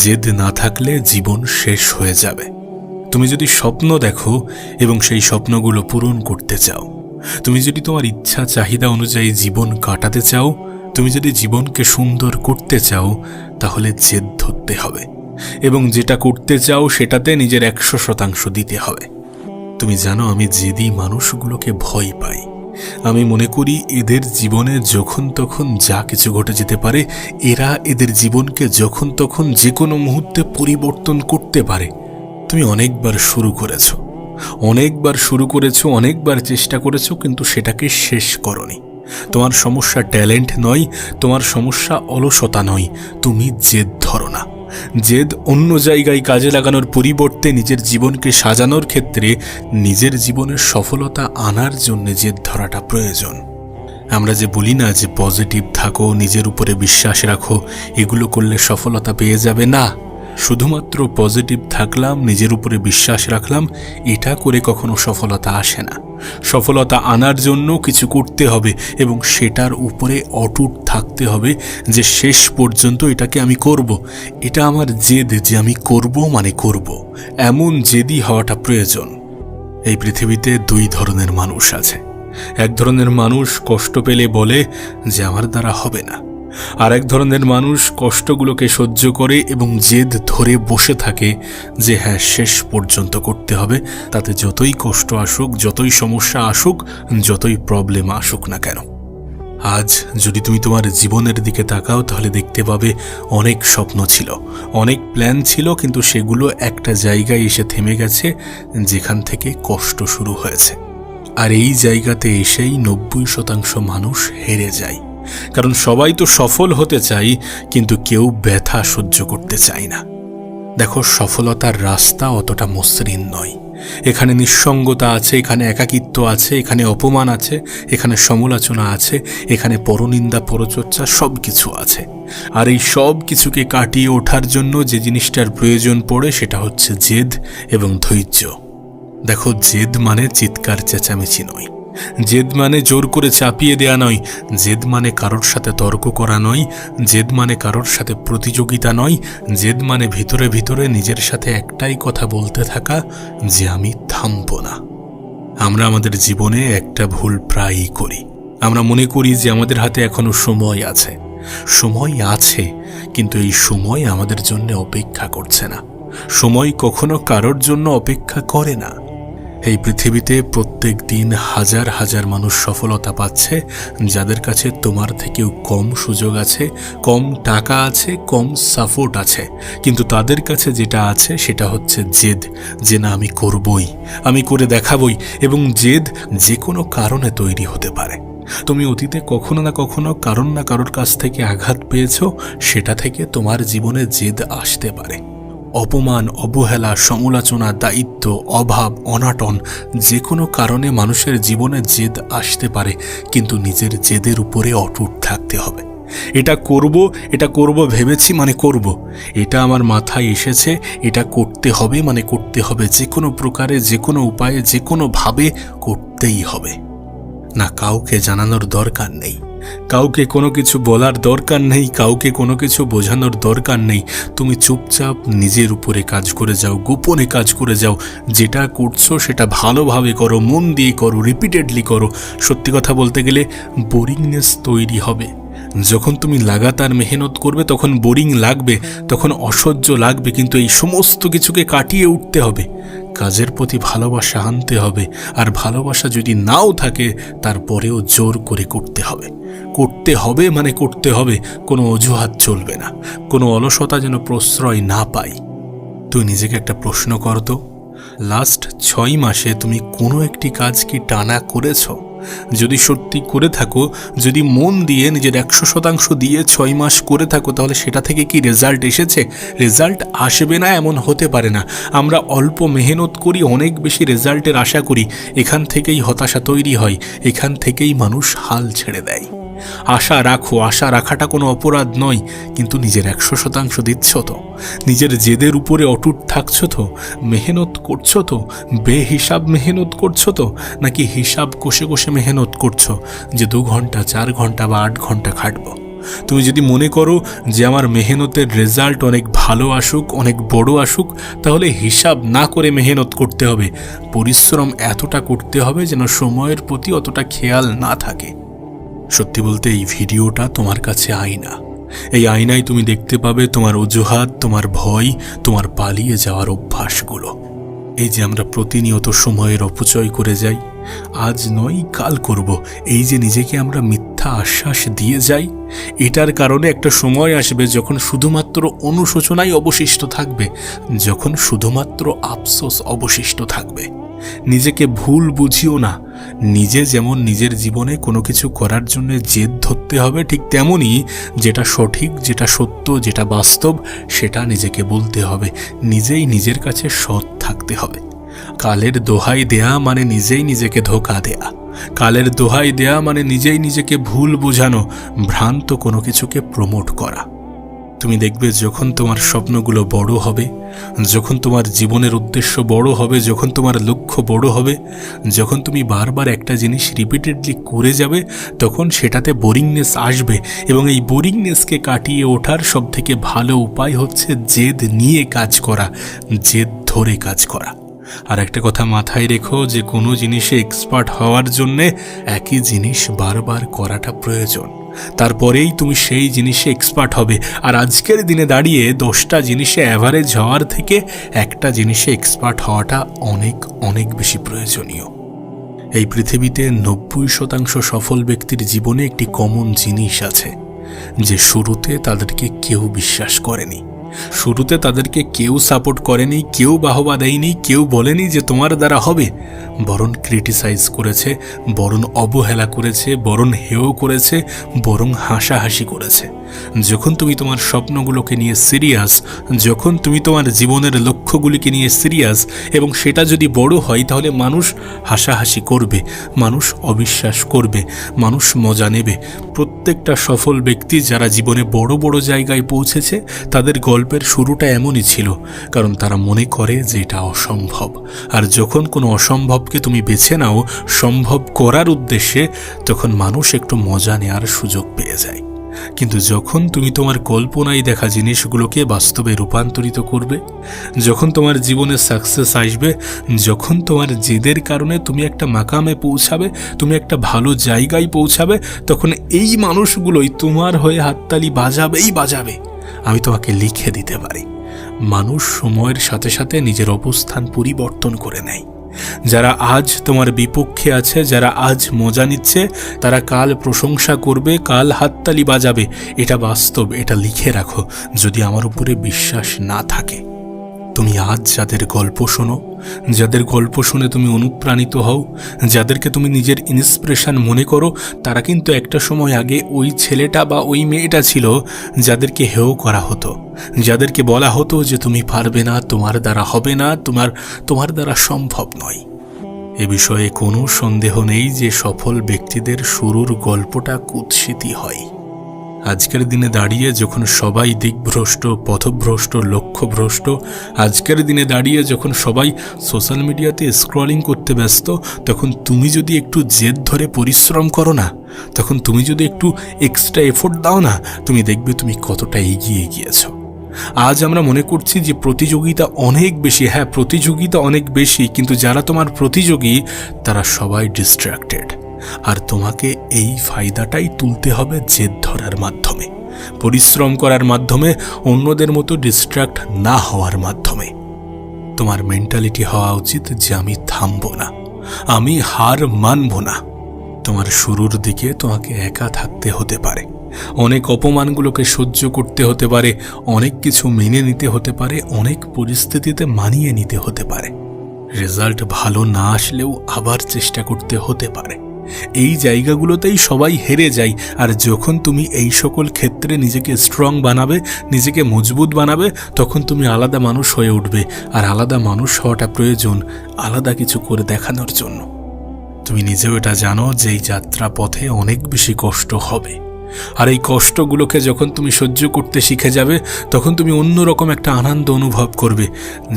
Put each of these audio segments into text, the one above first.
জেদ না থাকলে জীবন শেষ হয়ে যাবে। তুমি যদি স্বপ্ন দেখো এবং সেই স্বপ্নগুলো পূরণ করতে চাও, তুমি যদি তোমার ইচ্ছা চাহিদা অনুযায়ী জীবন কাটাতে চাও, তুমি যদি জীবনকে সুন্দর করতে চাও, তাহলে জেদ ধরতে হবে এবং যেটা করতে চাও সেটাতে নিজের 100% দিতে হবে। তুমি জানো, আমি জেদি মানুষগুলোকে ভয় পাই। আমি মনে করি এদের জীবনে যখন তখন যা কিছু ঘটে যেতে পারে। এরা এদের জীবনকে যখন তখন যে কোনো মুহূর্তে পরিবর্তন করতে পারে। তুমি অনেকবার শুরু করেছো, অনেকবার চেষ্টা করেছো, কিন্তু সেটাকে শেষ করনি। তোমার সমস্যা ট্যালেন্ট নয়, তোমার সমস্যা অলসতা নয়, তুমি জেদ ধরো না। জেদ অন্য জায়গায় কাজে লাগানোর পরিবর্তে নিজের জীবনকে সাজানোর ক্ষেত্রে, নিজের জীবনের সফলতা আনার জন্য জেদ ধরাটা প্রয়োজন। আমরা যে বলি না যে পজিটিভ থাকো, নিজের উপরে বিশ্বাস রাখো, এগুলো করলে সফলতা পেয়ে যাবে, না। শুধুমাত্র পজিটিভ থাকলাম, নিজের উপরে বিশ্বাস রাখলাম, এটা করে কখনো সফলতা আসে না। সফলতা আনার জন্য কিছু করতে হবে এবং সেটার উপরে অটুট থাকতে হবে যে শেষ পর্যন্ত এটাকে আমি করব। এটা আমার জেদ যে আমি করব মানে করব, এমন জেদি হওয়াটা প্রয়োজন। এই পৃথিবীতে দুই ধরনের মানুষ আছে। এক ধরনের মানুষ কষ্ট পেলে বলে যে আমার দ্বারা হবে না, আর এক ধরনের মানুষ কষ্টগুলোকে সহ্য করে এবং জেদ ধরে বসে থাকে যে হ্যাঁ, শেষ পর্যন্ত করতে হবে, তাতে যতই কষ্ট আসুক, যতই সমস্যা আসুক, যতই প্রবলেম আসুক না কেন। আজ যদি তুমি তোমার জীবনের দিকে তাকাও, তাহলে দেখতে পাবে অনেক স্বপ্ন ছিল, অনেক প্ল্যান ছিল, কিন্তু সেগুলো একটা জায়গায় এসে থেমে গেছে যেখান থেকে কষ্ট শুরু হয়েছে। আর এই জায়গাতে এসেই 90% মানুষ হেরে যায়। কারণ সবাই তো সফল হতে চাই, কিন্তু কেউ ব্যথা সহ্য করতে চায় না। দেখো, সফলতার রাস্তা অতটা মসৃণ নয়। এখানে নিঃসঙ্গতা আছে, এখানে একাকিত্ব আছে, এখানে অপমান আছে, এখানে সমালোচনা আছে, এখানে পরনিন্দা পরচর্চা সব কিছু আছে। আর এই সব কিছুকে কাটিয়ে ওঠার জন্য যে জিনিসটার প্রয়োজন পড়ে সেটা হচ্ছে জেদ এবং ধৈর্য। দেখো, জেদ মানে চিৎকার চেঁচামেচি নয়, জেদ মানে জোর করে চাপিয়ে দেয়া নয়, জেদ মানে কারোর সাথে তর্ক করা নয়, জেদ মানে কারোর সাথে প্রতিযোগিতা নয়, জেদ মানে ভিতরে ভিতরে নিজের সাথে একটাই কথা বলতে থাকা যে আমি থামব না। আমরা আমাদের জীবনে একটা ভুল প্রায়ই করি। আমরা মনে করি যে আমাদের হাতে এখনো সময় আছে। সময় আছে, কিন্তু এই সময় আমাদের জন্য অপেক্ষা করছে না। সময় কখনো কারোর জন্য অপেক্ষা করে না। এই পৃথিবীতে প্রত্যেক দিন হাজার হাজার মানুষ সফলতা পাচ্ছে, যাদের কাছে তোমার থেকেও কম সুযোগ আছে, কম টাকা আছে, কম সাপোর্ট আছে, কিন্তু তাদের কাছে যেটা আছে সেটা হচ্ছে জেদ, যে না আমি করবই, আমি করে দেখাবই। এবং জেদ যে কোনো কারণে তৈরি হতে পারে। তুমি অতীতে কখনো না কখনো কারণ না কারোর কাছ থেকে আঘাত পেয়েছো, সেটা থেকে তোমার জীবনে জেদ আসতে পারে। অপমান, অবহেলা, সমালোচনা, দায়িত্ব, অভাব, অনাটন, যে কোনো কারণে মানুষের জীবনে জেদ আসতে পারে, কিন্তু নিজের জেদের উপরে অটুট থাকতে হবে। এটা করব ভেবেছি মানে করব, এটা আমার মাথায় এসেছে, এটা করতে হবে মানে করতে হবে, যে কোনো প্রকারে, যে কোনো উপায়ে, যে কোনোভাবে করতেই হবে। না, কাউকে জানানোর দরকার নেই, কাউকে কোনো কিছু বলার দরকার নেই, কাউকে কোনো কিছু বোঝানোর দরকার নেই। তুমি চুপচাপ নিজের উপরে কাজ করে যাও, গোপনে কাজ করে যাও। যেটা করছো সেটা ভালোভাবে করো, মন দিয়ে করো, রিপিটেডলি করো। সত্যি কথা বলতে গেলে বোরিংনেস তৈরি হবে। যখন তুমি লাগাতার মেহনত করবে তখন বোরিং লাগবে, তখন অসহ্য লাগবে, কিন্তু এই সমস্ত কিছুকে কাটিয়ে উঠতে হবে। কাজের প্রতি ভালোবাসা আনতে হবে, আর ভালোবাসা যদি নাও থাকে তারপরেও জোর করে করতে হবে। করতে হবে মানে করতে হবে, কোনো অজুহাত চলবে না, কোনো অলসতা যেন প্রশ্রয় না পাই। তুই নিজেকে একটা প্রশ্ন করতো, লাস্ট 6 মাসে তুমি কোনো একটি কাজ কি টানা করেছো? যদি সত্যি করে থাকো, যদি মন দিয়ে নিজের 100% দিয়ে 6 মাস করে থাকো, তাহলে সেটা থেকে কি রেজাল্ট এসেছে? রেজাল্ট আসবে না এমন হতে পারে না। আমরা অল্প মেহনত করি, অনেক বেশি রেজাল্টের আশা করি, এখান থেকেই হতাশা তৈরি হয়, এখান থেকেই মানুষ হাল ছেড়ে দেয়। আশা রাখো, আশা রাখাটা কোনো অপরাধ নয়, কিন্তু নিজের 100% দিচ্ছ তো? নিজের জেদের উপরে অটুট থাকছো তো? মেহনত করছো তো? বেহিসাব মেহনত করছো তো? নাকি হিসাব কষে কষে মেহনত করছো যে 2 ঘন্টা, 4 ঘন্টা বা 8 ঘন্টা খাটবো? তুমি যদি মনে করো যে আমার মেহনতের রেজাল্ট অনেক ভালো আসুক, অনেক বড় আসুক, তাহলে হিসাব না করে মেহনত করতে হবে, পরিশ্রম এতটা করতে হবে যেন সময়ের প্রতি অতটা খেয়াল না থাকে। সত্যি বলতে এই ভিডিওটা তোমার কাছে আয়না। এই আয়নায় তুমি দেখতে পাবে তোমার অজুহাত, তোমার ভয়, তোমার পালিয়ে যাওয়ার অভ্যাসগুলো। এই যে আমরা প্রতিনিয়ত সময়ের অপচয় করে যাই, আজ নয় কাল করব, এই যে নিজেকে আমরা মিথ্যা আশ্বাস দিয়ে যাই, এটার কারণে একটা সময় আসবে যখন শুধুমাত্র অনুশোচনাই অবশিষ্ট থাকবে, যখন শুধুমাত্র আফসোস অবশিষ্ট থাকবে। নিজেকে ভুল বুঝিও না। নিজে যেমন নিজের জীবনে কোনো কিছু করার জন্য জেদ ধরতে হবে, ঠিক তেমনই যেটা সঠিক, যেটা সত্য, যেটা বাস্তব, সেটা নিজেকে বলতে হবে। নিজেই নিজের কাছে সৎ থাকতে হবে। কালের দোহাই দেয়া মানে নিজেই নিজেকে ধোঁকা দেয়া। কালের দোহাই দেয়া মানে নিজেই নিজেকে ভুল বোঝানো, ভ্রান্ত কোনো কিছুকে প্রমোট করা। তুমি দেখবে যখন তোমার স্বপ্নগুলো বড় হবে, যখন তোমার জীবনের উদ্দেশ্য বড় হবে, যখন তোমার লক্ষ্য বড় হবে, যখন তুমি বারবার একটা জিনিস রিপিটেডলি করে যাবে, তখন সেটাতে বোরিংনেস আসবে। এবং এই বোরিংনেসকে কাটিয়ে ওঠার সবথেকে ভালো উপায় হচ্ছে জেদ নিয়ে কাজ করা, জেদ ধরে কাজ করা। আর একটা কথা মাথায় রেখো যে কোনো জিনিসে এক্সপার্ট হওয়ার জন্যে একই জিনিস বারবার করাটা প্রয়োজন, তারপরেই তুমি সেই জিনিসে এক্সপার্ট হবে। আর আজকের দিনে দাঁড়িয়ে 10টা জিনিসে অ্যাভারেজ হওয়ার থেকে একটা জিনিসে এক্সপার্ট হওয়াটা অনেক অনেক বেশি প্রয়োজনীয়। এই পৃথিবীতে 90% সফল ব্যক্তির জীবনে একটি কমন জিনিস আছে, যে শুরুতে তাদেরকে কেউ বিশ্বাস করেনি, শুরুতে তাদেরকে কেউ সাপোর্ট করেনি, কেউ বাহবা দেয়নি, কেউ বলেনি যে তোমার দ্বারা হবে, বরং ক্রিটিসাইজ করেছে, বরং অবহেলা করেছে, বরং হেয় করেছে, বরং হাসাহাসি করেছে। যখন তুমি তোমার স্বপ্নগুলোকে নিয়ে সিরিয়াস, যখন তুমি তোমার জীবনের লক্ষ্যগুলিকে নিয়ে সিরিয়াস, এবং সেটা যদি বড় হয়, তাহলে মানুষ হাসাহাসি করবে, মানুষ অবিশ্বাস করবে, মানুষ মজা নেবে। প্রত্যেকটা সফল ব্যক্তি যারা জীবনে বড় বড় জায়গায় পৌঁছেছে, তাদের গল্পের শুরুটা এমনই ছিল, কারণ তারা মনে করে যে এটা অসম্ভব। আর যখন কোনো অসম্ভবকে তুমি বেছে নাও সম্ভব করার উদ্দেশ্যে, তখন মানুষ একটু মজা নেওয়ার সুযোগ পেয়ে যায়। কিন্তু যখন তুমি তোমার কল্পনায় দেখা জিনিসগুলোকে বাস্তবে রূপান্তরিত করবে, যখন তোমার জীবনে সাকসেস আসবে, যখন তোমার জেদের কারণে তুমি একটা মাকামে পৌঁছাবে, তুমি একটা ভালো জায়গায় পৌঁছাবে, তখন এই মানুষগুলোই তোমার হয়ে হাততালি বাজাবেই বাজাবে। আমি তোমাকে লিখে দিতে পারি, মানুষ সময়ের সাথে সাথে নিজের অবস্থান পরিবর্তন করে নেয়। যারা আজ তোমার বিপক্ষে আছে, যারা আজ মজা নিচ্ছে, তারা কাল প্রশংসা করবে, কাল হাততালি বাজাবে। এটা বাস্তব, এটা লিখে রাখো যদি আমার উপরে বিশ্বাস না থাকে। তুমি আজ যাদের গল্প শোনো, যাদের গল্প শুনে তুমি অনুপ্রাণিত হও, যাদেরকে তুমি নিজের ইন্সপিরেশন মনে করো, তারা কিন্তু একটা সময় আগে ওই ছেলেটা বা ওই মেয়েটা ছিল যাদেরকে হেয় করা হতো, যাদেরকে বলা হতো যে তুমি পারবে না, তোমার দ্বারা হবে না, তোমার দ্বারা সম্ভব নয়। এ বিষয়ে কোনো সন্দেহ নেই যে সফল ব্যক্তিদের শুরুর গল্পটা কুৎসিতই হয়। আজকের দিনে দাঁড়িয়ে যখন সবাই দিকভ্রষ্ট, পথভ্রষ্ট, লক্ষ্যভ্রষ্ট, আজকের দিনে দাঁড়িয়ে যখন সবাই সোশ্যাল মিডিয়াতে স্ক্রলিং করতে ব্যস্ত, তখন তুমি যদি একটু জেদ ধরে পরিশ্রম করো না, তখন তুমি যদি একটু এক্সট্রা এফোর্ট দাও না, তুমি দেখবে তুমি কতটা এগিয়ে গিয়েছ। আজ আমরা মনে করছি যে প্রতিযোগিতা অনেক বেশি, হ্যাঁ প্রতিযোগিতা অনেক বেশি, কিন্তু যারা তোমার প্রতিযোগী তারা সবাই ডিস্ট্র্যাক্টেড। আর তোমাকে এই ফায়দাটাই তুলতে হবে জেদ ধরার মাধ্যমে, পরিশ্রম করার মাধ্যমে, অন্যদের মতো ডিস্ট্র্যাক্ট না হওয়ার মাধ্যমে। তোমার মেন্টালিটি হওয়া উচিত যে আমি থামবো না, আমি হার মানব না। তোমার শুরুর দিকে তোমাকে একা থাকতে হতে পারে, অনেক অপমানগুলোকে সহ্য করতে হতে পারে, অনেক কিছু মেনে নিতে হতে পারে, অনেক পরিস্থিতিতে মানিয়ে নিতে হতে পারে। রেজাল্ট ভালো না আসলেও আবার চেষ্টা করতে হতে পারে। এই জায়গাগুলোতেই সবাই হেরে যায়। আর যখন তুমি এই সকল ক্ষেত্রে নিজেকে স্ট্রং বানাবে, নিজেকে মজবুত বানাবে, তখন তুমি আলাদা মানুষ হয়ে উঠবে। আর আলাদা মানুষ হওয়াটা প্রয়োজন আলাদা কিছু করে দেখানোর জন্য। তুমি নিজেও এটা জানো যে এই যাত্রা পথে অনেক বেশি কষ্ট হবে, আর এই কষ্টগুলোকে যখন তুমি সহ্য করতে শিখে যাবে, তখন তুমি অন্যরকম একটা আনন্দ অনুভব করবে।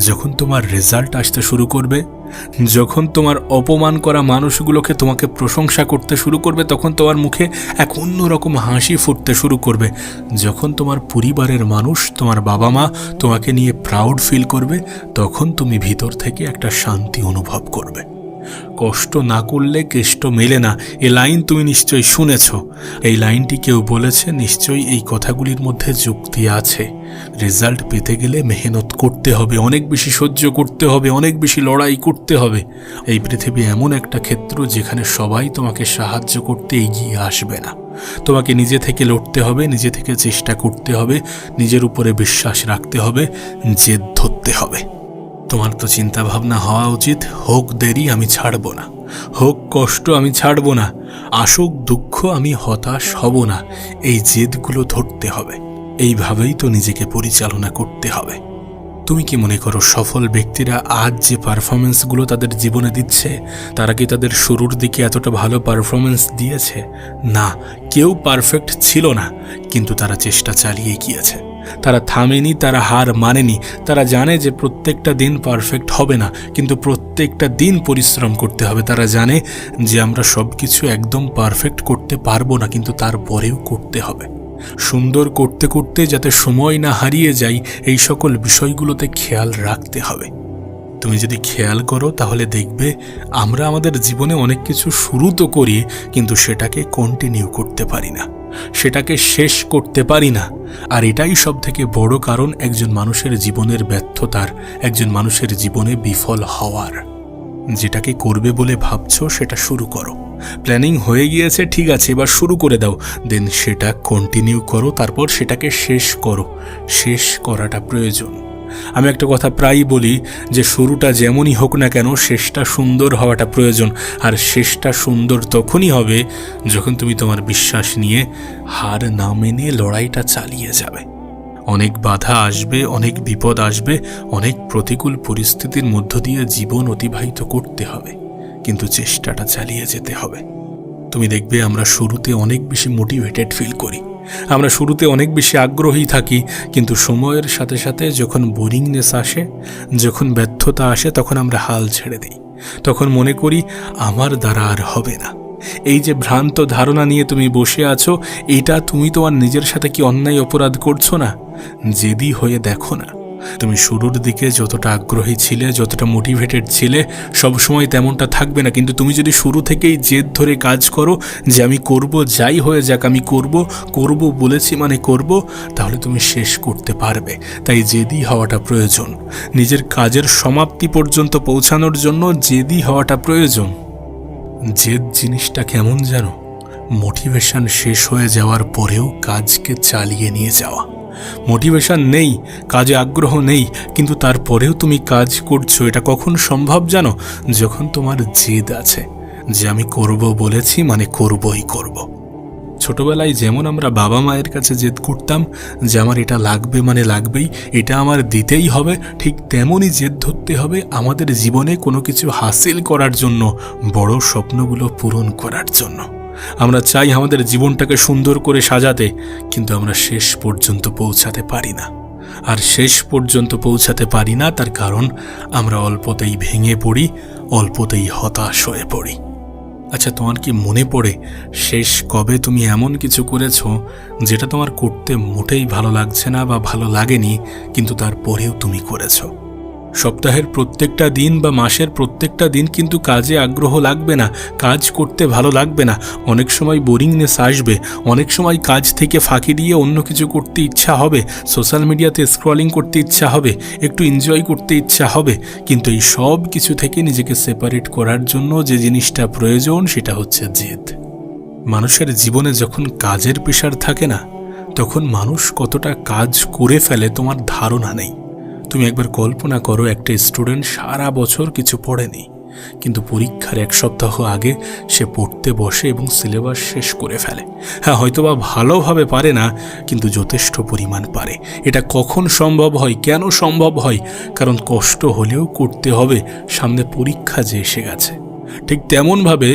যখন তোমার রেজাল্ট আসতে শুরু করবে, যখন তোমার অপমান করা মানুষগুলোকে তোমাকে প্রশংসা করতে শুরু করবে, তখন তোমার মুখে এক অন্যরকম হাসি ফুটতে শুরু করবে। যখন তোমার পরিবারের মানুষ, তোমার বাবা মা তোমাকে নিয়ে প্রাউড ফিল করবে, তখন তুমি ভিতর থেকে একটা শান্তি অনুভব করবে। কষ্ট না করলে কেষ্ট মেলে না, এ লাইন তুমি নিশ্চয়ই শুনেছ। এই লাইনটি কেউ বলেছে, নিশ্চয়ই এই কথাগুলির মধ্যে যুক্তি আছে। রেজাল্ট পেতে গেলে মেহনত করতে হবে, অনেক বেশি সহ্য করতে হবে, অনেক বেশি লড়াই করতে হবে। এই পৃথিবী এমন একটা ক্ষেত্র যেখানে সবাই তোমাকে সাহায্য করতে এগিয়ে আসবে না। তোমাকে নিজে থেকে লড়তে হবে, নিজে থেকে চেষ্টা করতে হবে, নিজের উপরে বিশ্বাস রাখতে হবে, জেদ ধরতে হবে। তোমার তো চিন্তা ভাবনা হওয়া উচিত, হোক দেরি আমি ছাড়ব না, হোক কষ্ট আমি ছাড়ব না, আসুক দুঃখ আমি হতাশ হব না। এই জেদগুলো ধরতে হবে। এইভাবেই তো নিজেকে পরিচালনা করতে হবে। তুমি কি মনে করো সফল ব্যক্তিরা আজ যে পারফরমেন্সগুলো তাদের জীবনে দিচ্ছে, তারা কি তাদের শুরুর দিকে এতটা ভালো পারফরমেন্স দিয়েছে? না, কেউ পারফেক্ট ছিল না, কিন্তু তারা চেষ্টা চালিয়ে গিয়েছে। তারা থামেনি, তারা হার মানেনি। তারা জানে যে প্রত্যেকটা দিন পারফেক্ট হবে না, কিন্তু প্রত্যেকটা দিন পরিশ্রম করতে হবে। তারা জানে যে আমরা সব কিছু একদম পারফেক্ট করতে পারবো না, কিন্তু তারপরেও করতে হবে। সুন্দর করতে করতে যাতে সময় না হারিয়ে যাই, এই সকল বিষয়গুলোতে খেয়াল রাখতে হবে। তুমি যদি খেয়াল করো তাহলে দেখবে আমরা আমাদের জীবনে অনেক কিছু শুরু তো করি, কিন্তু সেটাকে কন্টিনিউ করতে পারি না, সেটাকে শেষ করতে পারি না। আর এটাই সব থেকে বড় কারণ একজন মানুষের জীবনের ব্যর্থতার, একজন মানুষের জীবনে বিফল হওয়ার। যেটাকে করবে বলে ভাবছো সেটা শুরু করো। প্ল্যানিং হয়ে গিয়েছে, ঠিক আছে, এবার শুরু করে দাও। দেন সেটা কন্টিনিউ করো, তারপর সেটাকে শেষ করো। শেষ করাটা প্রয়োজন। আমি একটা কথা প্রায়ই বলি যে শুরুটা যেমনই হোক না কেন, শেষটা সুন্দর হওয়াটা প্রয়োজন। আর শেষটা সুন্দর তখনই হবে যখন তুমি তোমার বিশ্বাস নিয়ে হার না মেনে লড়াইটা চালিয়ে যাবে। অনেক বাধা আসবে, অনেক বিপদ আসবে, অনেক প্রতিকূল পরিস্থিতির মধ্য দিয়ে জীবন অতিবাহিত করতে হবে, কিন্তু চেষ্টাটা চালিয়ে যেতে হবে। তুমি দেখবে আমরা শুরুতে অনেক বেশি মোটিভেটেড ফিল করি, আমরা শুরুতে অনেক বেশি আগ্রহী থাকি, কিন্তু সময়ের সাথে সাথে যখন বোরিংনেস আসে, যখন ব্যর্থতা আসে, তখন আমরা হাল ছেড়ে দিই। তখন মনে করি আমার দ্বারা আর হবে না। এই যে ভ্রান্ত ধারণা নিয়ে তুমি বসে আছো, এটা তুমি তোমার নিজের সাথে কি অন্যায় অপরাধ করছো না? জেদি হয়ে দেখো না। তুমি শুরুর দিকে যতটা আগ্রহী ছিলে, যতটা মোটিভেটেড ছিলে, সবসময় তেমনটা থাকবে না। কিন্তু তুমি যদি শুরু থেকেই জেদ ধরে কাজ করো যে আমি করব, যাই হয়ে যাক আমি করব বলেছি মানে করব, তাহলে তুমি শেষ করতে পারবে। তাই জেদি হওয়াটা প্রয়োজন। নিজের কাজের সমাপ্তি পর্যন্ত পৌঁছানোর জন্য জেদি হওয়াটা প্রয়োজন। জেদ জিনিসটা কেমন জানো? মোটিভেশন শেষ হয়ে যাওয়ার পরেও কাজকে চালিয়ে নিয়ে যাওয়া। মোটিভেশন নেই, কাজে আগ্রহ নেই, কিন্তু তারপরেও তুমি কাজ করছো। এটা কখন সম্ভব জানো? যখন তোমার জেদ আছে যে আমি করব বলেছি মানে করবই করব। ছোটবেলায় যেমন আমরা বাবা মায়ের কাছে জেদ করতাম যে আমার এটা লাগবে মানে লাগবেই, এটা আমার দিতেই হবে, ঠিক তেমনই জেদ ধরতে হবে আমাদের জীবনে কোনো কিছু হাসিল করার জন্য, বড় স্বপ্নগুলো পূরণ করার জন্য। আমরা চাই আমাদের জীবনটাকে সুন্দর করে সাজাতে, কিন্তু আমরা শেষ পর্যন্ত পৌঁছাতে পারি না। আর শেষ পর্যন্ত পৌঁছাতে পারি না তার কারণ আমরা অল্পতেই ভেঙে পড়ি, অল্পতেই হতাশ হয়ে পড়ি। আচ্ছা, তোমার কি মনে পড়ে শেষ কবে তুমি এমন কিছু করেছো যেটা তোমার করতে মোটেই ভালো লাগছে না বা ভালো লাগেনি, কিন্তু তারপরেও তুমি করেছো? সপ্তাহের প্রত্যেকটা দিন বা মাসের প্রত্যেকটা দিন কিন্তু কাজে আগ্রহ লাগবে না, কাজ করতে ভালো লাগবে না। অনেক সময় বোরিংনেস আসবে, অনেক সময় কাজ থেকে ফাঁকি দিয়ে অন্য কিছু করতে ইচ্ছা হবে, সোশ্যাল মিডিয়াতে স্ক্রলিং করতে ইচ্ছা হবে, একটু এনজয় করতে ইচ্ছা হবে। কিন্তু এই সব কিছু থেকে নিজেকে সেপারেট করার জন্য যে জিনিসটা প্রয়োজন সেটা হচ্ছে জেদ। মানুষের জীবনে যখন কাজের প্রেশার থাকে না, তখন মানুষ কতটা কাজ করে ফেলে তোমার ধারণা নেই। তুমি একবার কল্পনা করো, একটা স্টুডেন্ট সারা বছর কিছু পড়েনি, কিন্তু পরীক্ষার এক সপ্তাহ আগে সে পড়তে বসে এবং সিলেবাস শেষ করে ফেলে। হ্যাঁ, হয়তোবা ভালোভাবে পারে না, কিন্তু যথেষ্ট পরিমাণ পারে। এটা কখন সম্ভব হয়, কেন সম্ভব হয়? কারণ কষ্ট হলেও করতে হবে, সামনে পরীক্ষা যে এসে গেছে। ঠিক তেমনভাবে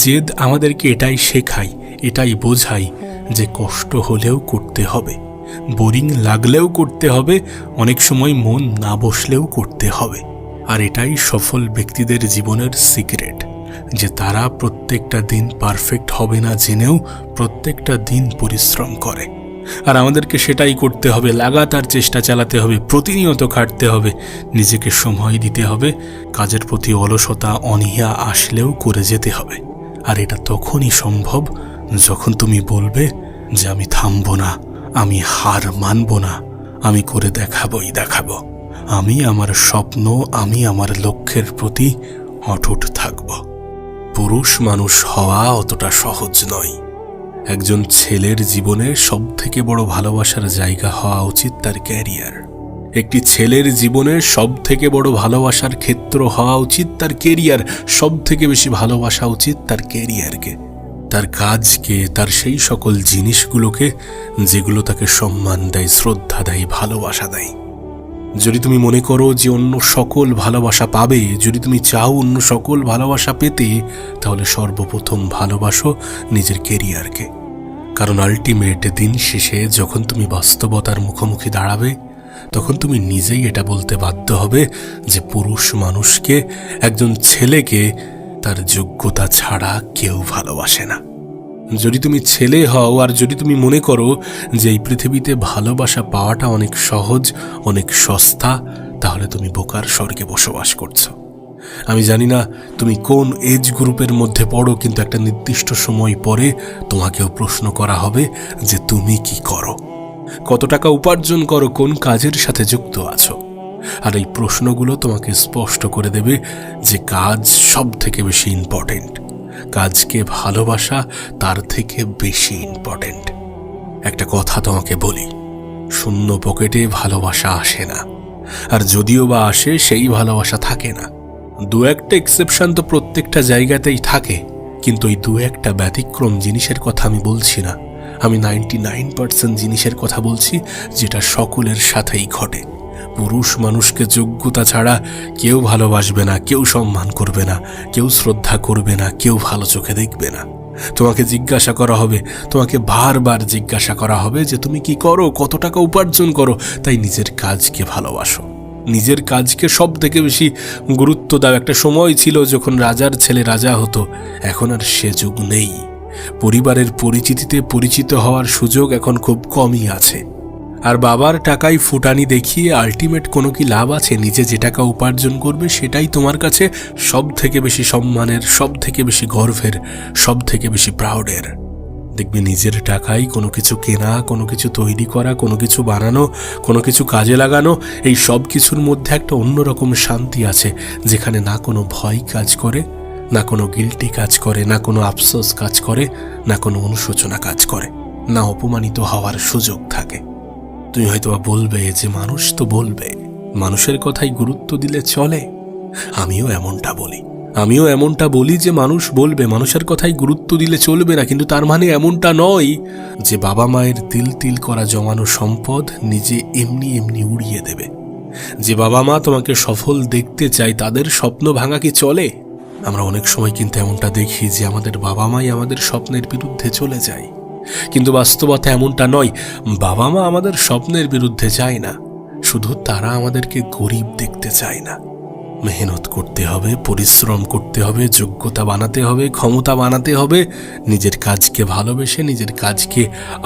জেদ আমাদেরকে এটাই শেখায়, এটাই বোঝায় যে কষ্ট হলেও করতে হবে, বোরিং লাগলেও করতে হবে, অনেক সময় মন না বসলেও করতে হবে। আর এটাই সফল ব্যক্তিদের জীবনের সিক্রেট, যে তারা প্রত্যেকটা দিন পারফেক্ট হবে না জেনেও প্রত্যেকটা দিন পরিশ্রম করে। আর আমাদেরকে সেটাই করতে হবে, লাগাতার চেষ্টা চালাতে হবে, প্রতিনিয়ত খাটতে হবে, নিজেকে সময় দিতে হবে, কাজের প্রতি অলসতা অনীহা আসলেও করে যেতে হবে। আর এটা তখনই সম্ভব যখন তুমি বলবে যে আমি থামবো না, আমি হার মানব না, আমি করে দেখাবো। আমি আমার স্বপ্ন, আমি আমার লক্ষ্যের প্রতি অটুট থাকব। পুরুষ মানুষ হওয়া অতটা সহজ নয়। একজন ছেলের জীবনে সবথেকে বড় ভালোবাসার জায়গা হওয়া উচিত তার ক্যারিয়ার। একটি ছেলের জীবনে সবথেকে বড় ভালোবাসার ক্ষেত্র হওয়া উচিত তার ক্যারিয়ার। সবথেকে বেশি ভালোবাসা উচিত তার ক্যারিয়ারকে, তার কাজকে, তার সেই সকল জিনিসগুলোকে যেগুলো তাকে সম্মান দেয়, শ্রদ্ধা দেয়, ভালোবাসা দেয়। যদি তুমি মনে করো যে অন্য সকল ভালোবাসা পাবে, যদি তুমি চাও অন্য সকল ভালোবাসা পেতে, তাহলে সর্বপ্রথম ভালোবাসো নিজের ক্যারিয়ারকে। কারণ আলটিমেট দিন শেষে যখন তুমি বাস্তবতার মুখোমুখি দাঁড়াবে, তখন তুমি নিজেই এটা বলতে বাধ্য হবে যে পুরুষ মানুষকে, একজন ছেলেকে তার যোগ্যতা ছাড়া কেউ ভালোবাসে না। যদি তুমি ছেলে হও আর যদি তুমি মনে করো যে এই পৃথিবীতে ভালোবাসা পাওয়াটা অনেক সহজ, অনেক সস্তা, তাহলে তুমি বোকার স্বর্গে বসবাস করছো। আমি জানি না তুমি কোন এজ গ্রুপের মধ্যে পড়ো, কিন্তু একটা নির্দিষ্ট সময় পরে তোমাকেও প্রশ্ন করা হবে যে তুমি কি করো, কত টাকা উপার্জন করো, কোন কাজের সাথে যুক্ত আছো। আর এই প্রশ্নগুলো তোমাকে স্পষ্ট করে দেবে যে কাজ সব থেকে বেশি ইম্পর্টেন্ট, কাজকে ভালোবাসা তার থেকে বেশি ইম্পর্টেন্ট। একটা কথা তোমাকে বলি, শূন্য পকেটে ভালোবাসা আসে না, আর যদিও বা আসে সেই ভালোবাসা থাকে না। দু একটা এক্সেপশন তো প্রত্যেকটা জায়গাতেই থাকে, কিন্তু এই দু একটা ব্যতিক্রম জিনিসের কথা আমি বলছি না। আমি 99% জিনিসের কথা বলছি যেটা সকলের সাথেই ঘটে। পুরুষ মানুষকে যোগ্যতা ছাড়া কেউ ভালোবাসবে না, কেউ সম্মান করবে না, কেউ শ্রদ্ধা করবে না, কেউ ভালো চোখে দেখবে না। তোমাকে জিজ্ঞাসা করা হবে, তোমাকে বারবার জিজ্ঞাসা করা হবে যে তুমি কি করো, কত টাকা উপার্জন করো। তাই নিজের কাজকে ভালোবাসো, নিজের কাজকে সব থেকে বেশি গুরুত্ব দাও। একটা সময় ছিল যখন রাজার ছেলে রাজা হতো, এখন আর সে যুগ নেই। পরিবারের পরিচিতিতে পরিচিত হওয়ার সুযোগ এখন খুব কমই আছে। আর বাবার টাকায় ফুটানি দেখিয়ে আলটিমেট কোনো কি লাভ আছে? নিজে যে টাকা উপার্জন করবে সেটাই তোমার কাছে সব থেকে বেশি সম্মানের, সব থেকে বেশি গর্বের, সব থেকে বেশি প্রাউডের। দেখবে নিজের টাকায় কোনো কিছু কেনা, কোনো কিছু তৈরি করা, কোনো কিছু বানানো, কোনো কিছু কাজে লাগানো, এই সব কিছুর মধ্যে একটা অন্যরকম শান্তি আছে, যেখানে না কোনো ভয় কাজ করে, না কোনো গিল্টি কাজ করে, না কোনো আফসোস কাজ করে, না কোনো অনুশোচনা কাজ করে, না অপমানিত হওয়ার সুযোগ থাকে। তুমি হয়তো বলবে যে মানুষ তো বলবে, মানুষের কথাই গুরুত্ব দিলে চলে। আমিও এমনটা বলি যে মানুষ বলবে, মানুষের কথাই গুরুত্ব দিলে চলবে না। কিন্তু তার মানে এমনটা নয় যে বাবা মায়ের তিল তিল করা জমানো সম্পদ নিজে এমনি এমনি উড়িয়ে দেবে। যে বাবা মা তোমাকে সফল দেখতে চায়, তাদের স্বপ্ন ভাঙা কি চলে? আমরা অনেক সময় কিন্তু এমনটা দেখি যে আমাদের বাবা মাই আমাদের স্বপ্নের বিরুদ্ধে চলে যায়, কিন্তু বাস্তবতা এমনটা নয়। বাবা মা আমাদের স্বপ্নের বিরুদ্ধে যায় না, শুধু তারা আমাদেরকে গরিব দেখতে চায় না। মেহনত করতে হবে, পরিশ্রম করতে হবে, যোগ্যতা বানাতে হবে, ক্ষমতা বানাতে হবে, নিজের কাজকে ভালোবেসে নিজের কাজকে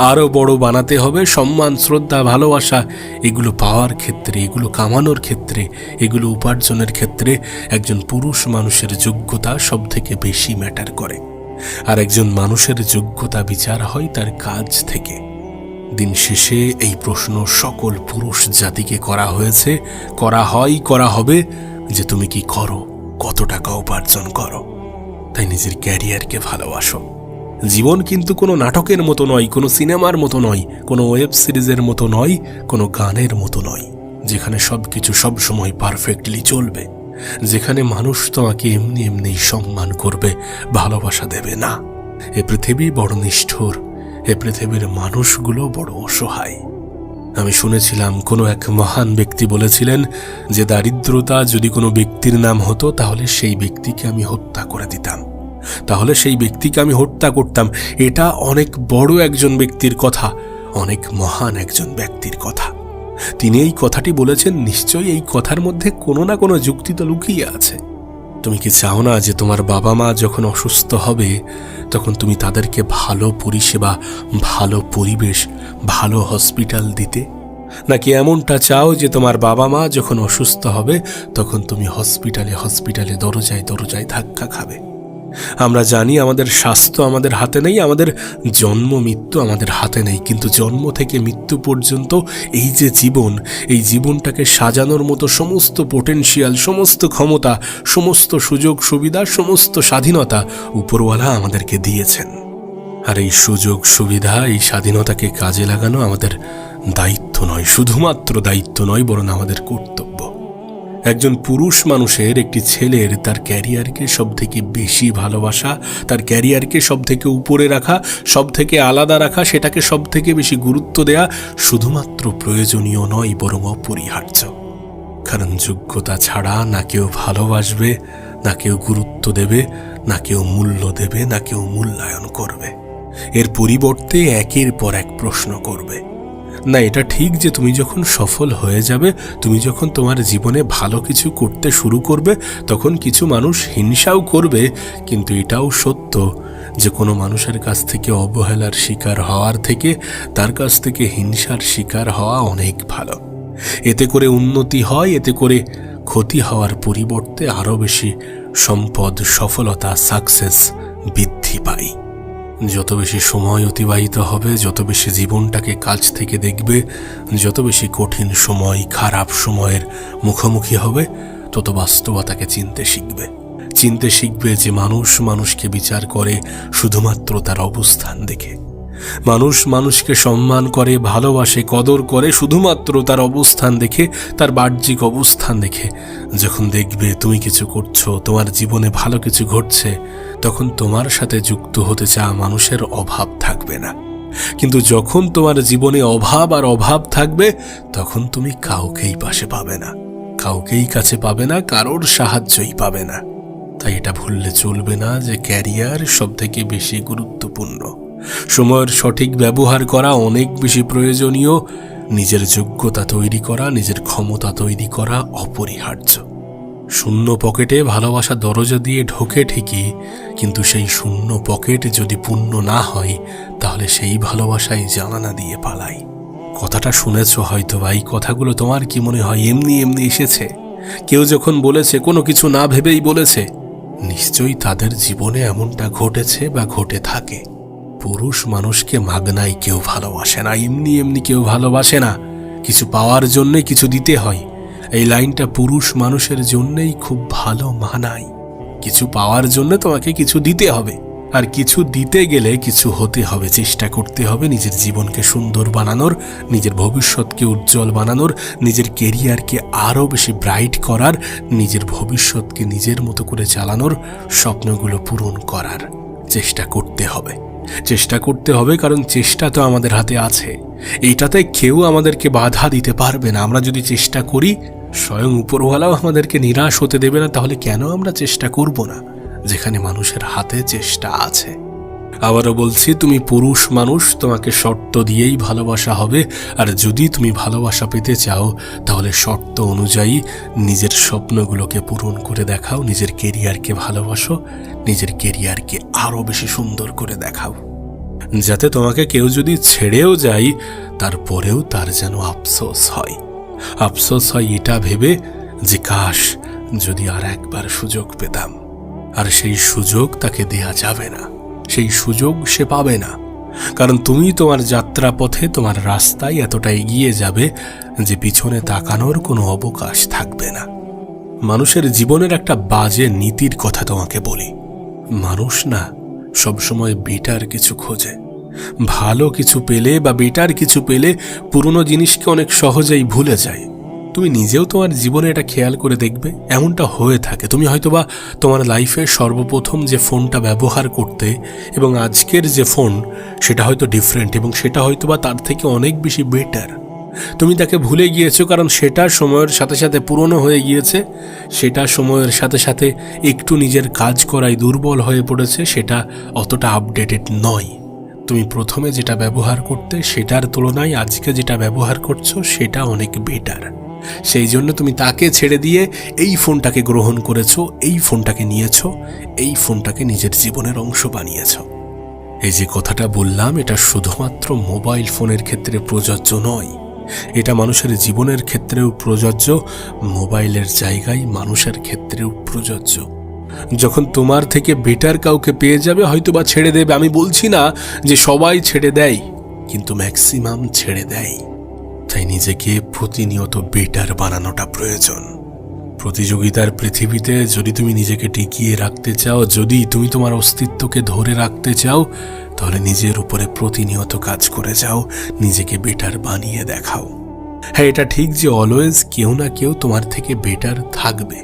আরও বড় বানাতে হবে। সম্মান, শ্রদ্ধা, ভালোবাসা এগুলো পাওয়ার ক্ষেত্রে, এগুলো কামানোর ক্ষেত্রে, এগুলো উপার্জনের ক্ষেত্রে একজন পুরুষ মানুষের যোগ্যতা সব থেকে বেশি ম্যাটার করে। আর একজন মানুষের যোগ্যতা বিচার হয় তার কাজ থেকে। দিন শেষে এই প্রশ্ন সকল পুরুষ জাতিকে করা হয়েছে, করা হয়, করা হবে যে তুমি কি করো, কত টাকা উপার্জন করো। তাই নিজের ক্যারিয়ারকে ভালোবাসো। জীবন কিন্তু কোনো নাটকের মতো নয়, কোনো সিনেমার মতো নয়, কোনো ওয়েব সিরিজের মতো নয়, কোনো গানের মতো নয়, যেখানে সবকিছু সবসময় পারফেক্টলি চলবে, যেখানে মানুষ তোমাকে এমনি এমনি সম্মান করবে, ভালোবাসা দেবে না। এ পৃথিবী বড় নিষ্ঠুর, এ পৃথিবীর মানুষগুলো বড় অসহায়। আমি শুনেছিলাম কোনো এক মহান ব্যক্তি বলেছিলেন যে দারিদ্রতা যদি কোনো ব্যক্তির নাম হতো তাহলে সেই ব্যক্তিকে আমি হত্যা করে দিতাম। তাহলে সেই ব্যক্তিকে আমি হত্যা করতাম। এটা অনেক বড় একজন ব্যক্তির কথা, অনেক মহান একজন ব্যক্তির কথা। তিনি এই কথাটি বলেছেন, নিশ্চয়ই এই কথার মধ্যে কোনো না কোনো যুক্তি তো লুকিয়ে আছে। তুমি কি চাও না যে তোমার বাবা মা যখন অসুস্থ হবে তখন তুমি তাদেরকে ভালো পরিষেবা, ভালো পরিবেশ, ভালো হসপিটাল দিতে? নাকি এমনটা চাও যে তোমার বাবা মা যখন অসুস্থ হবে তখন তুমি হসপিটালে দরজায় দরজায় ধাক্কা খাবে? আমরা জানি আমাদের স্বাস্থ্য আমাদের হাতে নেই, আমাদের জন্ম মৃত্যু আমাদের হাতে নেই, কিন্তু জন্ম থেকে মৃত্যু পর্যন্ত এই যে জীবন, এই জীবনটাকে সাজানোর মতো সমস্ত পোটেনশিয়াল, সমস্ত ক্ষমতা, সমস্ত সুযোগ সুবিধা, সমস্ত স্বাধীনতা উপরওয়ালা আমাদেরকে দিয়েছেন। আর এই সুযোগ সুবিধা, এই স্বাধীনতাকে কাজে লাগানো আমাদের দায়িত্ব নয়, শুধুমাত্র দায়িত্ব নয়, বরং আমাদের কর্তব্য। একজন পুরুষ মানুষের, একটি ছেলের তার ক্যারিয়ারকে সব থেকে বেশি ভালোবাসা, তার ক্যারিয়ারকে সব থেকে উপরে রাখা, সব থেকে আলাদা রাখা, সেটাকে সব থেকে বেশি গুরুত্ব দেয়া শুধুমাত্র প্রয়োজনীয় নয়, বরং অপরিহার্য। কারণ যোগ্যতা ছাড়া না কেউ ভালোবাসবে, না কেউ গুরুত্ব দেবে, না কেউ মূল্য দেবে, না কেউ মূল্যায়ন করবে। এর পরিবর্তে একের পর এক প্রশ্ন করবে। না, এটা ঠিক যে তুমি যখন সফল হয়ে যাবে, তুমি যখন তোমার জীবনে ভালো কিছু করতে শুরু করবে, তখন কিছু মানুষ হিংসাও করবে, কিন্তু এটাও সত্য যে কোনো মানুষের কাছ থেকে অবহেলার শিকার হওয়ার থেকে তার কাছ থেকে হিংসার শিকার হওয়া অনেক ভালো। এতে করে উন্নতি হয়, এতে করে ক্ষতি হওয়ার পরিবর্তে আরও বেশি সম্পদ, সফলতা, সাকসেস বৃদ্ধি পায়। যত বেশি সময় অতিবাহিত হবে, যত বেশি জীবনটাকে কাছ থেকে দেখবে, যত বেশি কঠিন সময়, খারাপ সময়ের মুখোমুখি হবে, তত বাস্তবতাকে চিনতে শিখবে যে মানুষ মানুষকে বিচার করে শুধুমাত্র তার অবস্থান দেখে। মানুষ মানুষকে সম্মান করে, ভালোবাসে, কদর করে শুধুমাত্র তার অবস্থান দেখে, তার বাহ্যিক অবস্থান দেখে। যখন দেখবে তুমি কিছু করছো, তোমার জীবনে ভালো কিছু ঘটছে, তখন তোমার সাথে যুক্ত হতে চাওয়া মানুষের অভাব থাকবে না। কিন্তু যখন তোমার জীবনে অভাব আর অভাব থাকবে, তখন তুমি কাউকেই পাশে পাবে না, কাউকেই কাছে পাবে না, কারোর সাহায্যই পাবে না। তাই এটা ভুললে চলবে না যে ক্যারিয়ার সব থেকে বেশি গুরুত্বপূর্ণ। সময়ের সঠিক ব্যবহার করা অনেক বেশি প্রয়োজনীয়। নিজের যোগ্যতা তৈরি করা, নিজের ক্ষমতা তৈরি করা অপরিহার্য। শূন্য পকেটে ভালোবাসা দরজা দিয়ে ঢোকে ঠিকই, কিন্তু সেই শূন্য পকেট যদি পূর্ণ না হয়, তাহলে সেই ভালোবাসাই জানালা দিয়ে পালায়। কথাটা শুনেছ হয়তো, এই কথাগুলো তোমার কি মনে হয় এমনি এমনি এসেছে? কেউ যখন বলেছে, কোনো কিছু না ভেবেই বলেছে, নিশ্চয়ই তাদের জীবনে এমনটা ঘটেছে বা ঘটে থাকে। পুরুষ মানুষকে মাগনায় কেউ ভালোবাসে না, এমনি এমনি কেউ ভালোবাসে না। কিছু পাওয়ার জন্যে কিছু দিতে হয়। এই লাইনটা পুরুষ মানুষের জন্যেই খুব ভালো মানায়। কিছু পাওয়ার জন্য তোমাকে কিছু দিতে হবে, আর কিছু দিতে গেলে কিছু হতে হবে, চেষ্টা করতে হবে নিজের জীবনকে সুন্দর বানানোর, নিজের ভবিষ্যৎকে উজ্জ্বল বানানোর, নিজের কেরিয়ারকে আরও বেশি ব্রাইট করার, নিজের ভবিষ্যৎকে নিজের মতো করে চালানোর, স্বপ্নগুলো পূরণ করার চেষ্টা করতে হবে। কারণ চেষ্টা তো আমাদের হাতে আছে। এইটাতে কেউ আমাদেরকে বাধা দিতে পারবে না। আমরা যদি চেষ্টা করি, স্বয়ং উপরওয়ালাও আমাদেরকে নিরাশ হতে দেবে না। তাহলে কেন আমরা চেষ্টা করব না, যেখানে মানুষের হাতে চেষ্টা আছে? আবারও বলছি, তুমি পুরুষ মানুষ, তোমাকে শর্ত দিয়েই ভালোবাসা হবে। আর যদি তুমি ভালোবাসা পেতে চাও, তাহলে শর্ত অনুযায়ী নিজের স্বপ্নগুলোকে পূরণ করে দেখাও, নিজের কেরিয়ারকে ভালোবাসো, নিজের কেরিয়ারকে আরও বেশি সুন্দর করে দেখাও, যাতে তোমাকে কেউ যদি ছেড়েও যায়, তারপরেও তার যেন আফসোস হয় এটা ভেবে যে কাশ যদি আর একবার সুযোগ পেতাম। আর সেই সুযোগ তাকে দেয়া যাবে না, সেই সুযোগ সে পাবে না। কারণ তুমি তোমার যাত্রাপথে, তোমার রাস্তায় এতটা এগিয়ে যাবে যে পিছনে তাকানোর কোনো অবকাশ থাকবে না। মানুষের জীবনের একটা বাজে নীতির কথা তোমাকে বলি। মানুষ না সবসময় বেটার কিছু খোঁজে। ভালো কিছু পেলে বা বেটার কিছু পেলে পুরনো জিনিসকে অনেক সহজেই ভুলে যায়। তুমি নিজেও তোমার জীবনে এটা খেয়াল করে দেখবে, এমনটা হয়ে থাকে। তুমি হয়তোবা তোমার লাইফে সর্বপ্রথম যে ফোনটা ব্যবহার করতে এবং আজকের যে ফোন, সেটা হয়তো ডিফারেন্ট, এবং সেটা হয়তোবা তার থেকে অনেক বেশি বেটার। তুমি তাকে ভুলে গিয়েছো কারণ সেটা সময়ের সাথে সাথে পুরনো হয়ে গিয়েছে, সেটা সময়ের সাথে সাথে একটু নিজের কাজ করায় দুর্বল হয়ে পড়েছে, সেটা অতটা আপডেটেড নয়। তুমি প্রথমে যেটা ব্যবহার করতে সেটার তুলনায় আজকে যেটা ব্যবহার করছো সেটা অনেক বেটার। সেই জন্য তুমি তাকে ছেড়ে দিয়ে এই ফোনটাকে গ্রহণ করেছো, এই ফোনটাকে নিয়েছো, এই ফোনটাকে নিজের জীবনের অংশ বানিয়েছো। এই যে কথাটা বললাম এটা শুধুমাত্র মোবাইল ফোনের ক্ষেত্রে প্রযোজ্য নয়, এটা মানুষের জীবনের ক্ষেত্রেও প্রযোজ্য, মোবাইলের জায়গায় মানুষের ক্ষেত্রেও প্রযোজ্য। যখন তোমার থেকে বেটার কাউকে পেয়ে যাবে হয়তো বা ছেড়ে দেবে, আমি বলছি না যে সবাই ছেড়ে দেয়, কিন্তু ম্যাক্সিমাম ছেড়ে দেয়। তাই নিজেকে প্রতিনিয়ত বেটার বানানোটা প্রয়োজন। প্রতিযোগিতার পৃথিবীতে যদি তুমি নিজেকে টিকিয়ে রাখতে চাও, যদি তুমি তোমার অস্তিত্বকে ধরে রাখতে চাও, তাহলে নিজের উপরে প্রতিনিয়ত কাজ করে যাও, নিজেকে বেটার বানিয়ে দেখাও। হ্যাঁ, এটা ঠিক যে অলওয়েজ কেউ না কেউ তোমার থেকে বেটার থাকবে।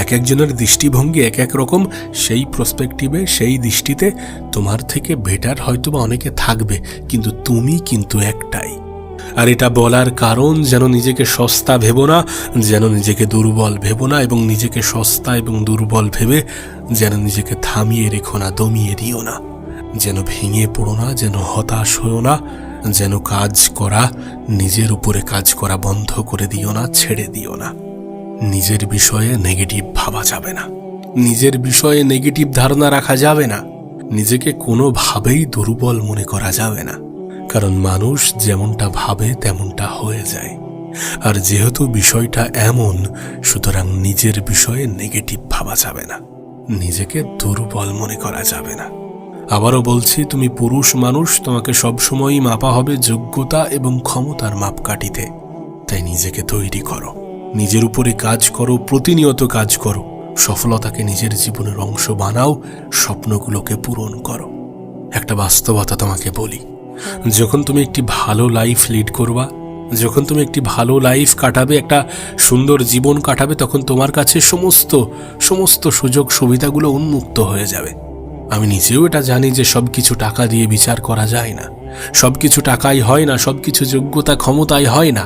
এক একজনের দৃষ্টিভঙ্গি এক এক রকম, সেই প্রসপেক্টিভে সেই দৃষ্টিতে তোমার থেকে বেটার হয়তো বা অনেকে থাকবে, কিন্তু তুমি কিন্তু একটাই। আর এটা বলার কারণ যেন নিজেকে সস্তা ভেবো না, যেন নিজেকে দুর্বল ভেবো না, এবং নিজেকে সস্তা এবং দুর্বল ভেবে যেন নিজেকে থামিয়ে রেখো না, দমিয়ে দিও না, যেন ভেঙে পড়ো না, যেন হতাশ হও না, যেন কাজ করা, নিজের উপরে কাজ করা বন্ধ করে দিও না, ছেড়ে দিও না। নিজের বিষয়ে নেগেটিভ ভাবা যাবে না, নিজের বিষয়ে নেগেটিভ ধারণা রাখা যাবে না, নিজেকে কোনোভাবেই দুর্বল মনে করা যাবে না, কারণ মানুষ যেমনটা ভাবে তেমনটা হয়ে যায়। আর যেহেতু বিষয়টা এমন, সুতরাং নিজের বিষয়ে নেগেটিভ ভাবা যাবে না, নিজেকে দুর্বল মনে করা যাবে না। আবারও বলছি, তুমি পুরুষ মানুষ, তোমাকে সবসময়ই মাপা হবে যোগ্যতা এবং ক্ষমতার মাপকাঠিতে। তাই নিজেকে তৈরি করো, নিজের উপরে কাজ করো, প্রতিনিয়ত কাজ করো, সফলতাকে নিজের জীবনের অংশ বানাও, স্বপ্নগুলোকে পূরণ করো। একটা বাস্তবতা তোমাকে বলি, যখন তুমি একটি ভালো লাইফ লিড করবা, যখন তুমি একটি ভালো লাইফ কাটাবে, একটা সুন্দর জীবন কাটাবে, তখন তোমার কাছে সমস্ত সুযোগ সুবিধাগুলো উন্মুক্ত হয়ে যাবে। আমি নিজেও এটা জানি যে সবকিছু টাকা দিয়ে বিচার করা যায় না, সবকিছু টাকাই হয় না, সবকিছু যোগ্যতা ক্ষমতায় হয় না,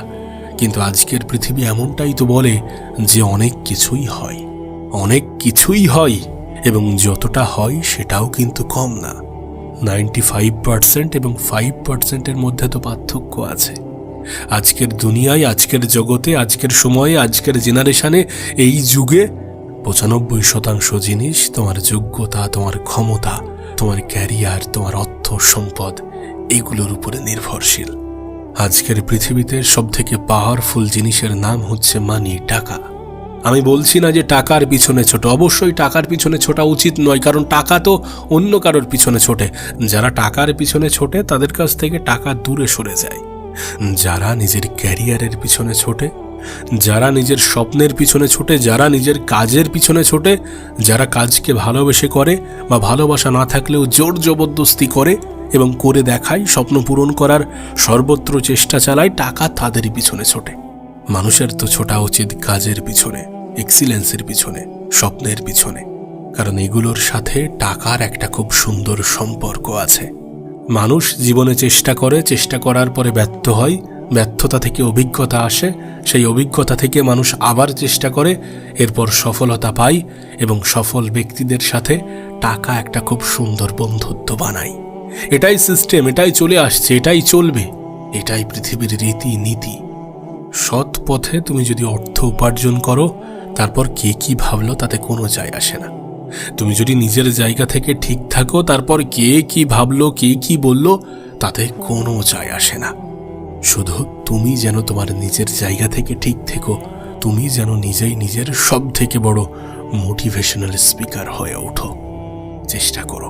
কিন্তু আজকের পৃথিবী এমনটাই তো বলে যে অনেক কিছুই হয়, অনেক কিছুই হয়, এবং যতটা হয় সেটাও কিন্তু কম না। 95% এবং 5%-এর মধ্যে তো পার্থক্য আছে। আজকের দুনিয়ায়, আজকের জগতে, আজকের সময়ে, আজকের জেনারেশনে, এই যুগে 95% জিনিস তোমার যোগ্যতা, তোমার ক্ষমতা, তোমার ক্যারিয়ার, তোমার অর্থ সম্পদ, এগুলোর উপরে নির্ভরশীল। আজকের পৃথিবীতে সবথেকে পাওয়ারফুল জিনিসের নাম হচ্ছে মানি, টাকা। আমি বলছি না যে টাকার পিছনে ছোটো, অবশ্যই টাকার পিছনে ছোটা উচিত নয়, কারণ টাকা তো অন্য কারোর পিছনে ছোটে। যারা টাকার পিছনে ছোটে তাদের কাছ থেকে টাকা দূরে সরে যায়। যারা নিজের ক্যারিয়ারের পিছনে ছোটে, যারা নিজের স্বপ্নের পিছনে ছোটে, যারা নিজের কাজের পিছনে ছোটে, যারা কাজকে ভালোবেসে করে বা ভালোবাসা না থাকলেও জোর জবরদস্তি করে এবং করে দেখায়, স্বপ্ন পূরণ করার সর্বত্র চেষ্টা চালায়, টাকা তাদেরই পিছনে ছোটে। মানুষের তো ছোটা উচিত কাজের পিছনে, এক্সিলেন্সের পিছনে, স্বপ্নের পিছনে, কারণ এগুলোর সাথে টাকার একটা খুব সুন্দর সম্পর্ক আছে। মানুষ জীবনে চেষ্টা করে, চেষ্টা করার পরে ব্যর্থ হয়, ব্যর্থতা থেকে অভিজ্ঞতা আসে, সেই অভিজ্ঞতা থেকে মানুষ আবার চেষ্টা করে, এরপর সফলতা পায়, এবং সফল ব্যক্তিদের সাথে টাকা একটা খুব সুন্দর বন্ধুত্ব বানায়। এটাই সিস্টেম, এটাই চলে আসছে, এটাই চলবে, এটাই পৃথিবীর রীতি নীতি। সৎ পথে তুমি যদি অর্থ উপার্জন করো, তারপর কে কি ভাবলো তাতে কোনো যায় আসে না। তুমি যদি নিজের জায়গা থেকে ঠিক থাকো, তারপর কে কি ভাবলো, কে কি বললো, তাতে কোনো যায় আসে না। শুধু তুমি যেন তোমার নিজের জায়গা থেকে ঠিক থেকো, তুমি যেন নিজেই নিজের সব থেকে বড় মোটিভেশনাল স্পিকার হয়ে ওঠো। চেষ্টা করো।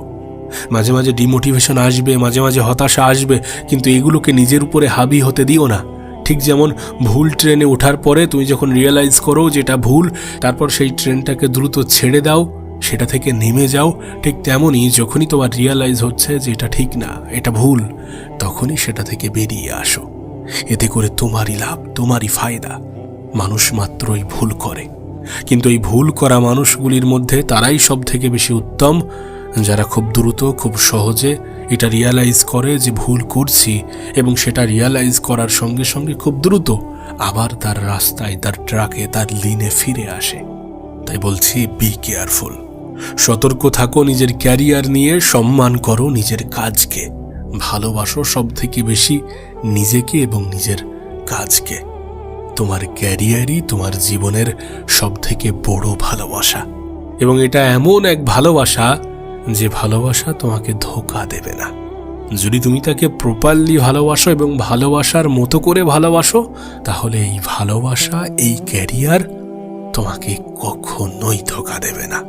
মাঝে মাঝে ডিমোটিভেশন আসবে, মাঝে মাঝে হতাশা আসবে, কিন্তু এগুলোকে নিজের উপরে হাবি হতে দিও না। ঠিক যেমন ভুল ট্রেনে ওঠার পরে তুমি যখন রিয়েলাইজ করো যেটা ভুল, তারপর সেই ট্রেনটাকে দ্রুত ছেড়ে দাও, সেটা থেকে নেমে যাও, ঠিক তেমনই যখনই তোমার রিয়েলাইজ হচ্ছে যে এটা ঠিক না, এটা ভুল, তখনই সেটা থেকে বেরিয়ে আসো। এতে করে তোমারই লাভ, তোমারই ফায়দা। মানুষ মাত্রই ভুল করে, কিন্তু এই ভুল করা মানুষগুলির মধ্যে তারাই সব থেকে বেশি উত্তম, যারা খুব দ্রুত খুব সহজে এটা রিয়ালাইজ করে যে ভুল করছি এবং সেটা রিয়ালাইজ করার সঙ্গে সঙ্গে খুব দ্রুত আবার তার রাস্তায়, তার ট্রাকে, তার লিনে ফিরে আসে। তাই বলছি, বি কেয়ারফুল। সতর্ক থাকো নিজের ক্যারিয়ার নিয়ে, সম্মান করো নিজের কাজকে, ভালোবাসো সব থেকে বেশি নিজেকে এবং নিজের কাজকে। তোমার ক্যারিয়ারই তোমার জীবনের সব থেকে বড় ভালোবাসা, এবং এটা এমন এক ভালোবাসা যে ভালোবাসা তোমাকে ধোঁকা দেবে না। যদি তুমি তাকে প্রপারলি ভালোবাসো এবং ভালোবাসার মতো করে ভালোবাসো, তাহলে এই ভালোবাসা, এই ক্যারিয়ার তোমাকে কখনোই ধোঁকা দেবে না।